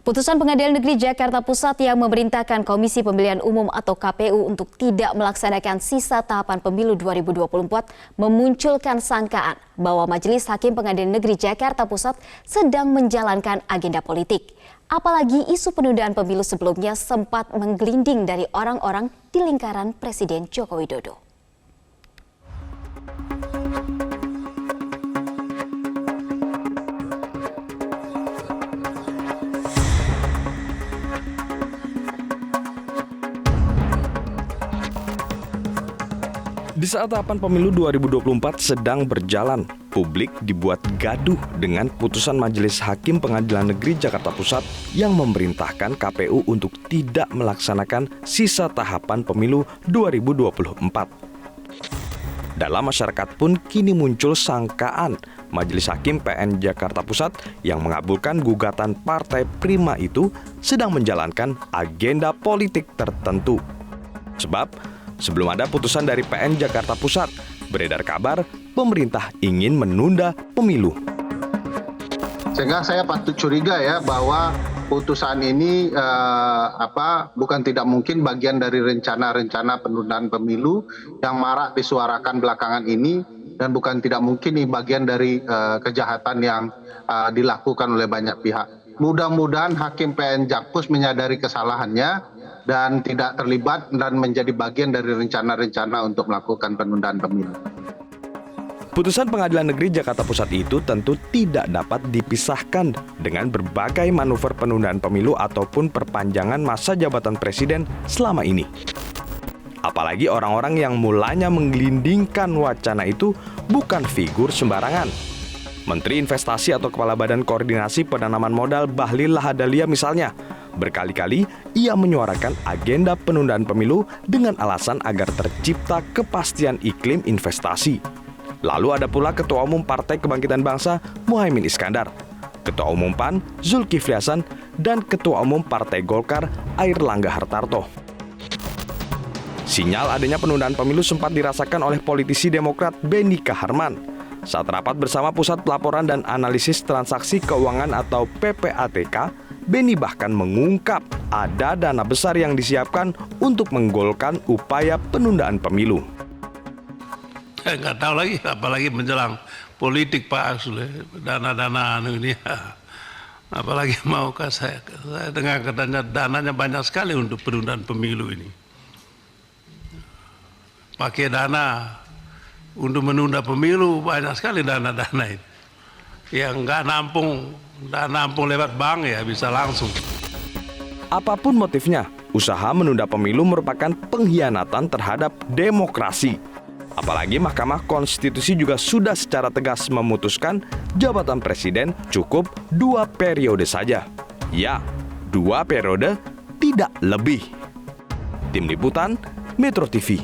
Putusan Pengadilan Negeri Jakarta Pusat yang memerintahkan Komisi Pemilihan Umum atau KPU untuk tidak melaksanakan sisa tahapan pemilu 2024 memunculkan sangkaan bahwa Majelis Hakim Pengadilan Negeri Jakarta Pusat sedang menjalankan agenda politik. Apalagi isu penundaan pemilu sebelumnya sempat menggelinding dari orang-orang di lingkaran Presiden Joko Widodo. Di saat tahapan pemilu 2024 sedang berjalan, publik dibuat gaduh dengan putusan Majelis Hakim Pengadilan Negeri Jakarta Pusat yang memerintahkan KPU untuk tidak melaksanakan sisa tahapan pemilu 2024. Dalam masyarakat pun kini muncul sangkaan Majelis Hakim PN Jakarta Pusat yang mengabulkan gugatan Partai Prima itu sedang menjalankan agenda politik tertentu. Sebab sebelum ada putusan dari PN Jakarta Pusat, beredar kabar pemerintah ingin menunda pemilu. Sehingga saya patut curiga ya bahwa putusan ini bukan tidak mungkin bagian dari rencana-rencana penundaan pemilu yang marak disuarakan belakangan ini, dan bukan tidak mungkin ini bagian dari kejahatan yang dilakukan oleh banyak pihak. Mudah-mudahan Hakim PN Jakpus menyadari kesalahannya dan tidak terlibat dan menjadi bagian dari rencana-rencana untuk melakukan penundaan pemilu. Putusan Pengadilan Negeri Jakarta Pusat itu tentu tidak dapat dipisahkan dengan berbagai manuver penundaan pemilu ataupun perpanjangan masa jabatan presiden selama ini. Apalagi orang-orang yang mulanya menggelindingkan wacana itu bukan figur sembarangan. Menteri Investasi atau Kepala Badan Koordinasi Penanaman Modal Bahlil Lahadalia misalnya, berkali-kali ia menyuarakan agenda penundaan pemilu dengan alasan agar tercipta kepastian iklim investasi. Lalu ada pula Ketua Umum Partai Kebangkitan Bangsa Muhaimin Iskandar, Ketua Umum PAN Zulkifli Hasan, dan Ketua Umum Partai Golkar Airlangga Hartarto. Sinyal adanya penundaan pemilu sempat dirasakan oleh politisi Demokrat Benny Kaharman. Saat rapat bersama Pusat Pelaporan dan Analisis Transaksi Keuangan atau PPATK, Benny bahkan mengungkap ada dana besar yang disiapkan untuk menggolkan upaya penundaan pemilu. Nggak tahu lagi, apalagi menjelang politik Pak Arsul, dana-dana ini, apalagi maukah saya dengar katanya dananya banyak sekali untuk penundaan pemilu ini. Pakai dana untuk menunda pemilu banyak sekali dana-dana itu. Yang nggak nampung lewat bank ya bisa langsung. Apapun motifnya, usaha menunda pemilu merupakan pengkhianatan terhadap demokrasi. Apalagi Mahkamah Konstitusi juga sudah secara tegas memutuskan jabatan presiden cukup 2 periode saja. Ya, 2 periode, tidak lebih. Tim Liputan, Metro TV.